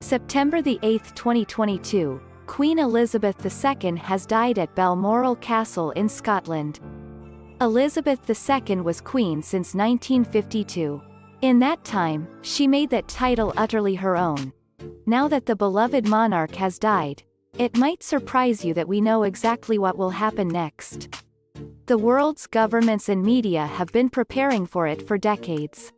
September the 8th, 2022, Queen Elizabeth II has died at Balmoral Castle in Scotland. Elizabeth II was queen since 1952. In that time, she made that title utterly her own. Now that the beloved monarch has died, it might surprise you that we know exactly what will happen next. The world's governments and media have been preparing for it for decades.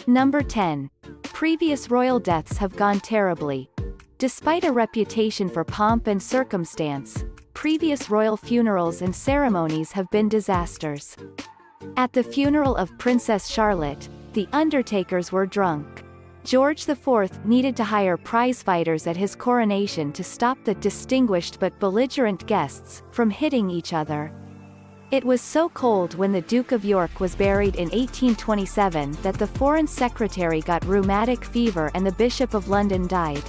Number 10. Previous royal deaths have gone terribly. Despite a reputation for pomp and circumstance, previous royal funerals and ceremonies have been disasters. At the funeral of Princess Charlotte, the undertakers were drunk. George IV needed to hire prize-fighters at his coronation to stop the distinguished but belligerent guests from hitting each other. It was so cold when the Duke of York was buried in 1827 that the Foreign Secretary got rheumatic fever and the Bishop of London died.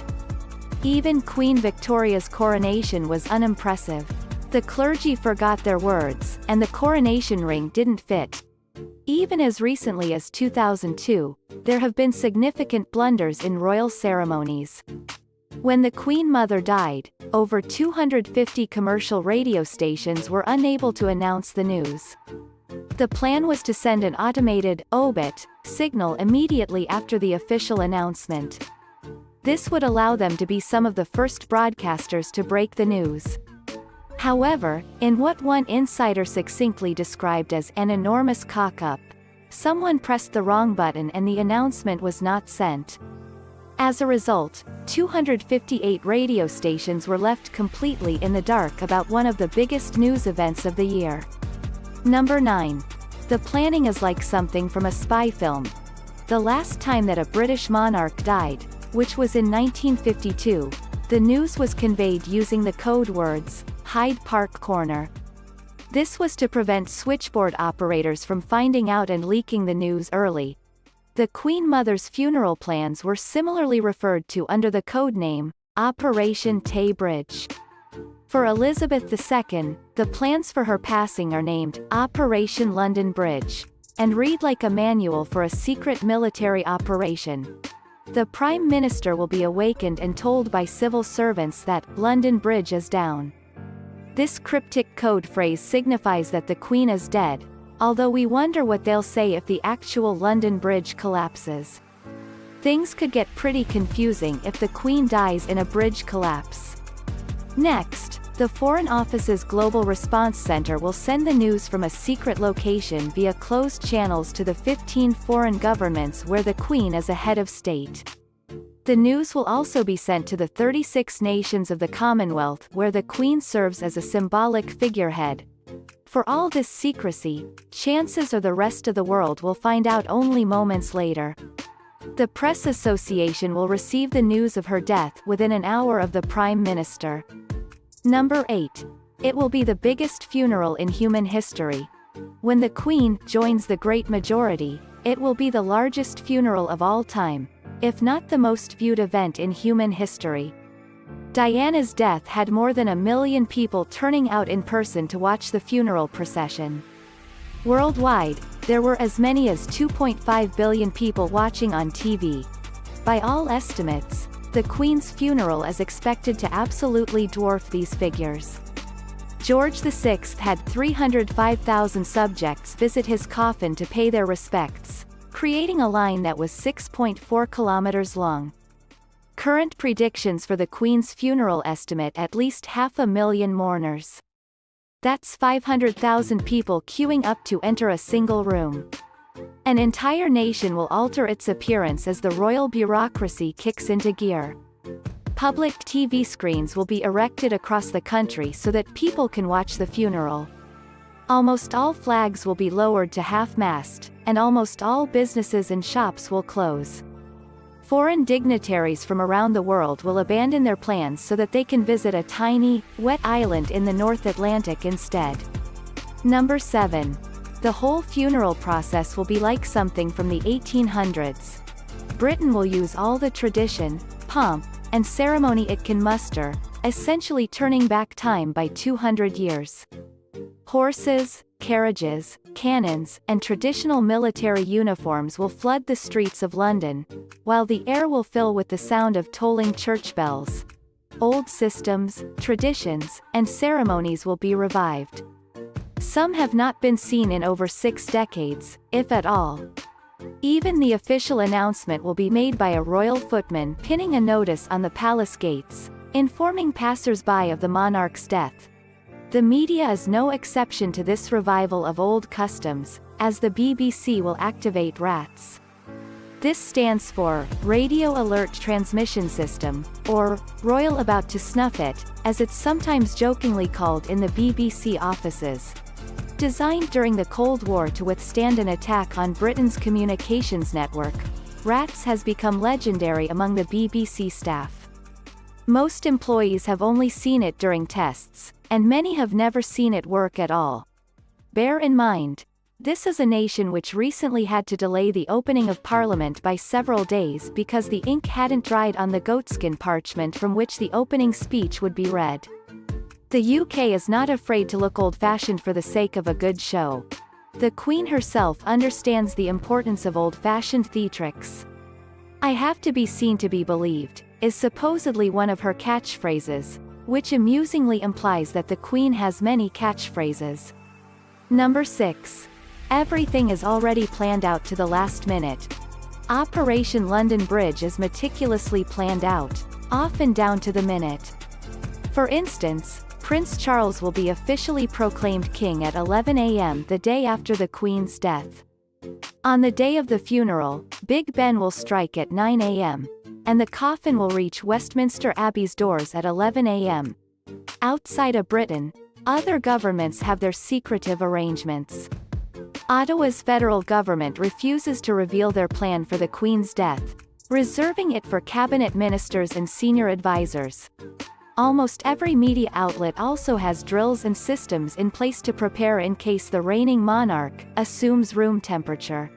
Even Queen Victoria's coronation was unimpressive. The clergy forgot their words, and the coronation ring didn't fit. Even as recently as 2002, there have been significant blunders in royal ceremonies. When the Queen Mother died, over 250 commercial radio stations were unable to announce the news. The plan was to send an automated obit signal immediately after the official announcement. This would allow them to be some of the first broadcasters to break the news. However, in what one insider succinctly described as an enormous cock-up, someone pressed the wrong button and the announcement was not sent. As a result, 258 radio stations were left completely in the dark about one of the biggest news events of the year. Number 9. The planning is like something from a spy film. The last time that a British monarch died, which was in 1952, the news was conveyed using the code words, Hyde Park Corner. This was to prevent switchboard operators from finding out and leaking the news early. The Queen Mother's funeral plans were similarly referred to under the code name, Operation Tay Bridge. For Elizabeth II, the plans for her passing are named Operation London Bridge, and read like a manual for a secret military operation. The Prime Minister will be awakened and told by civil servants that London Bridge is down. This cryptic code phrase signifies that the Queen is dead, although we wonder what they'll say if the actual London Bridge collapses. Things could get pretty confusing if the Queen dies in a bridge collapse. Next, the Foreign Office's Global Response Center will send the news from a secret location via closed channels to the 15 foreign governments where the Queen is a head of state. The news will also be sent to the 36 nations of the Commonwealth where the Queen serves as a symbolic figurehead. For all this secrecy, chances are the rest of the world will find out only moments later. The Press Association will receive the news of her death within an hour of the Prime Minister. Number 8. It will be the biggest funeral in human history. When the Queen joins the great majority, it will be the largest funeral of all time, if not the most viewed event in human history. Diana's death had more than 1 million people turning out in person to watch the funeral procession. Worldwide, there were as many as 2.5 billion people watching on TV. By all estimates, the Queen's funeral is expected to absolutely dwarf these figures. George VI had 305,000 subjects visit his coffin to pay their respects, creating a line that was 6.4 kilometers long. Current predictions for the Queen's funeral estimate at least 500,000 mourners. That's 500,000 people queuing up to enter a single room. An entire nation will alter its appearance as the royal bureaucracy kicks into gear. Public TV screens will be erected across the country so that people can watch the funeral. Almost all flags will be lowered to half-mast, and almost all businesses and shops will close. Foreign dignitaries from around the world will abandon their plans so that they can visit a tiny, wet island in the North Atlantic instead. Number 7. The whole funeral process will be like something from the 1800s. Britain will use all the tradition, pomp, and ceremony it can muster, essentially turning back time by 200 years. Horses, carriages, cannons, and traditional military uniforms will flood the streets of London, while the air will fill with the sound of tolling church bells. Old systems, traditions, and ceremonies will be revived. Some have not been seen in over 6 decades, if at all. Even the official announcement will be made by a royal footman pinning a notice on the palace gates, informing passers-by of the monarch's death. The media is no exception to this revival of old customs, as the BBC will activate RATS. This stands for Radio Alert Transmission System, or Royal About to Snuff It, as it's sometimes jokingly called in the BBC offices. Designed during the Cold War to withstand an attack on Britain's communications network, RATS has become legendary among the BBC staff. Most employees have only seen it during tests, and many have never seen it work at all. Bear in mind, this is a nation which recently had to delay the opening of Parliament by several days because the ink hadn't dried on the goatskin parchment from which the opening speech would be read. The UK is not afraid to look old-fashioned for the sake of a good show. The Queen herself understands the importance of old-fashioned theatrics. "I have to be seen to be believed," is supposedly one of her catchphrases, which amusingly implies that the Queen has many catchphrases. Number 6. Everything is already planned out to the last minute. Operation London Bridge is meticulously planned out, often down to the minute. For instance, Prince Charles will be officially proclaimed king at 11 a.m. the day after the Queen's death. On the day of the funeral, Big Ben will strike at 9 a.m., and the coffin will reach Westminster Abbey's doors at 11 a.m. Outside of Britain, other governments have their secretive arrangements. Ottawa's federal government refuses to reveal their plan for the Queen's death, reserving it for cabinet ministers and senior advisors. Almost every media outlet also has drills and systems in place to prepare in case the reigning monarch assumes room temperature.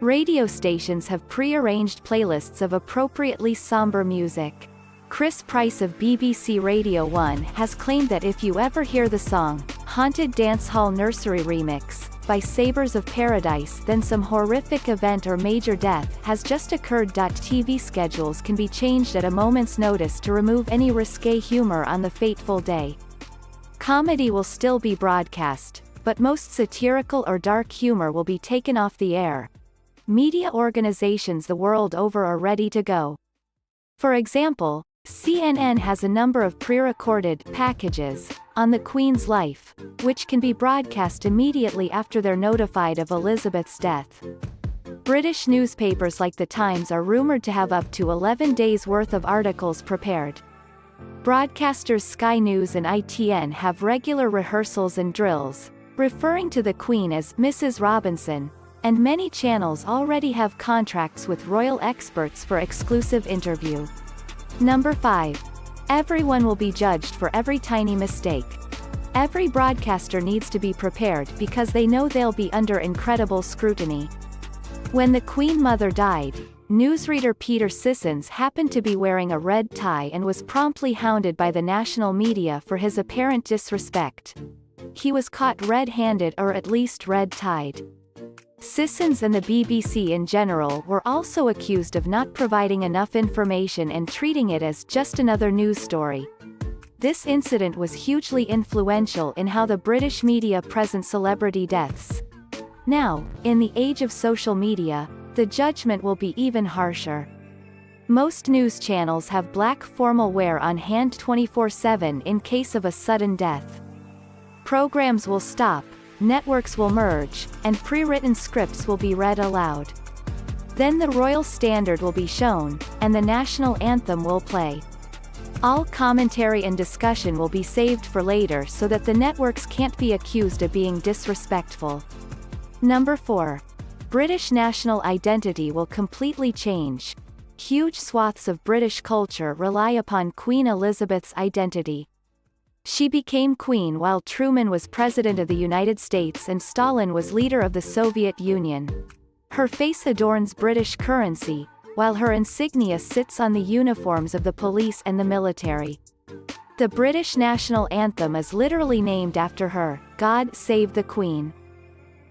Radio stations have pre-arranged playlists of appropriately somber music. Chris Price of BBC Radio 1 has claimed that if you ever hear the song, Haunted Dance Hall Nursery Remix, by Sabres of Paradise, then some horrific event or major death has just occurred. TV schedules can be changed at a moment's notice to remove any risque humor on the fateful day. Comedy will still be broadcast, but most satirical or dark humor will be taken off the air. Media organizations the world over are ready to go. For example, CNN has a number of pre-recorded packages on the Queen's life, which can be broadcast immediately after they're notified of Elizabeth's death. British newspapers like The Times are rumored to have up to 11 days' worth of articles prepared. Broadcasters Sky News and ITN have regular rehearsals and drills, referring to the Queen as Mrs. Robinson, and many channels already have contracts with royal experts for exclusive interview. Number 5. Everyone will be judged for every tiny mistake. Every broadcaster needs to be prepared because they know they'll be under incredible scrutiny. When the Queen Mother died, newsreader Peter Sissons happened to be wearing a red tie and was promptly hounded by the national media for his apparent disrespect. He was caught red-handed or at least red-tied. Sissons and the BBC in general were also accused of not providing enough information and treating it as just another news story. This incident was hugely influential in how the British media present celebrity deaths. Now, in the age of social media, the judgment will be even harsher. Most news channels have black formal wear on hand 24/7 in case of a sudden death. Programs will stop, networks will merge, and pre-written scripts will be read aloud. Then the royal standard will be shown, and the national anthem will play. All commentary and discussion will be saved for later so that the networks can't be accused of being disrespectful. Number 4. British national identity will completely change. Huge swaths of British culture rely upon Queen Elizabeth's identity. She became queen while Truman was president of the United States and Stalin was leader of the Soviet Union. Her face adorns British currency, while her insignia sits on the uniforms of the police and the military. The British national anthem is literally named after her, God Save the Queen.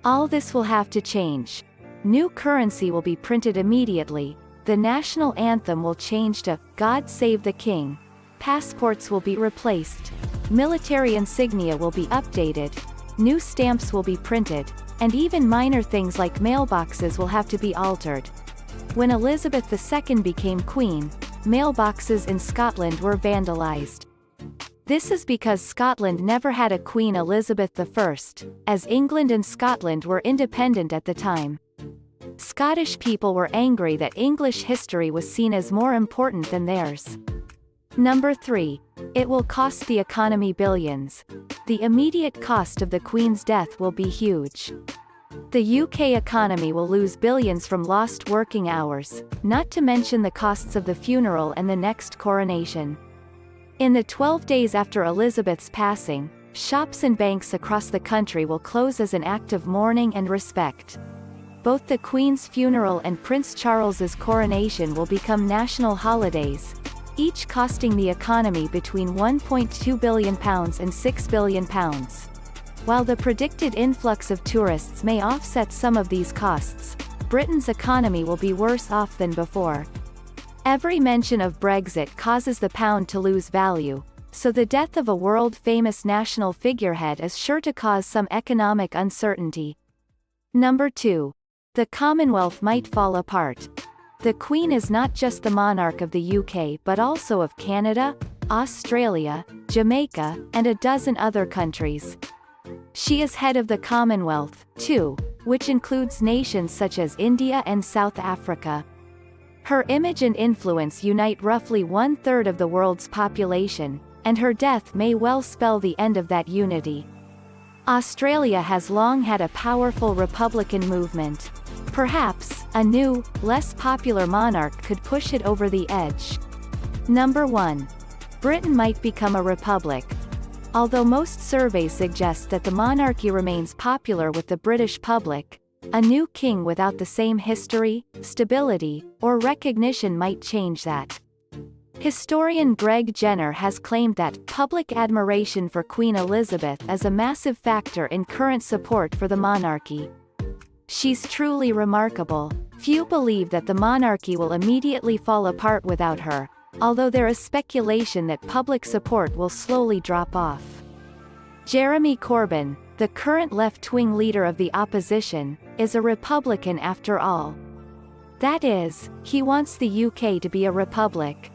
All this will have to change. New currency will be printed immediately, the national anthem will change to God Save the King, passports will be replaced, military insignia will be updated, new stamps will be printed, and even minor things like mailboxes will have to be altered. When Elizabeth II became queen, mailboxes in Scotland were vandalized. This is because Scotland never had a Queen Elizabeth I, as England and Scotland were independent at the time. Scottish people were angry that English history was seen as more important than theirs. Number 3. It will cost the economy billions. The immediate cost of the Queen's death will be huge. The UK economy will lose billions from lost working hours, not to mention the costs of the funeral and the next coronation. In the 12 days after Elizabeth's passing, shops and banks across the country will close as an act of mourning and respect. Both the Queen's funeral and Prince Charles's coronation will become national holidays, each costing the economy between £1.2 billion and £6 billion. While the predicted influx of tourists may offset some of these costs, Britain's economy will be worse off than before. Every mention of Brexit causes the pound to lose value, so the death of a world-famous national figurehead is sure to cause some economic uncertainty. Number 2. The Commonwealth might fall apart. The Queen is not just the monarch of the UK but also of Canada, Australia, Jamaica, and a dozen other countries. She is head of the Commonwealth, too, which includes nations such as India and South Africa. Her image and influence unite roughly 1/3 of the world's population, and her death may well spell the end of that unity. Australia has long had a powerful republican movement. Perhaps, a new, less popular monarch could push it over the edge. Number 1. Britain might become a republic. Although most surveys suggest that the monarchy remains popular with the British public, a new king without the same history, stability, or recognition might change that. Historian Greg Jenner has claimed that public admiration for Queen Elizabeth is a massive factor in current support for the monarchy. She's truly remarkable. Few believe that the monarchy will immediately fall apart without her, although there is speculation that public support will slowly drop off. Jeremy Corbyn, the current left-wing leader of the opposition, is a Republican after all. That is, he wants the UK to be a republic.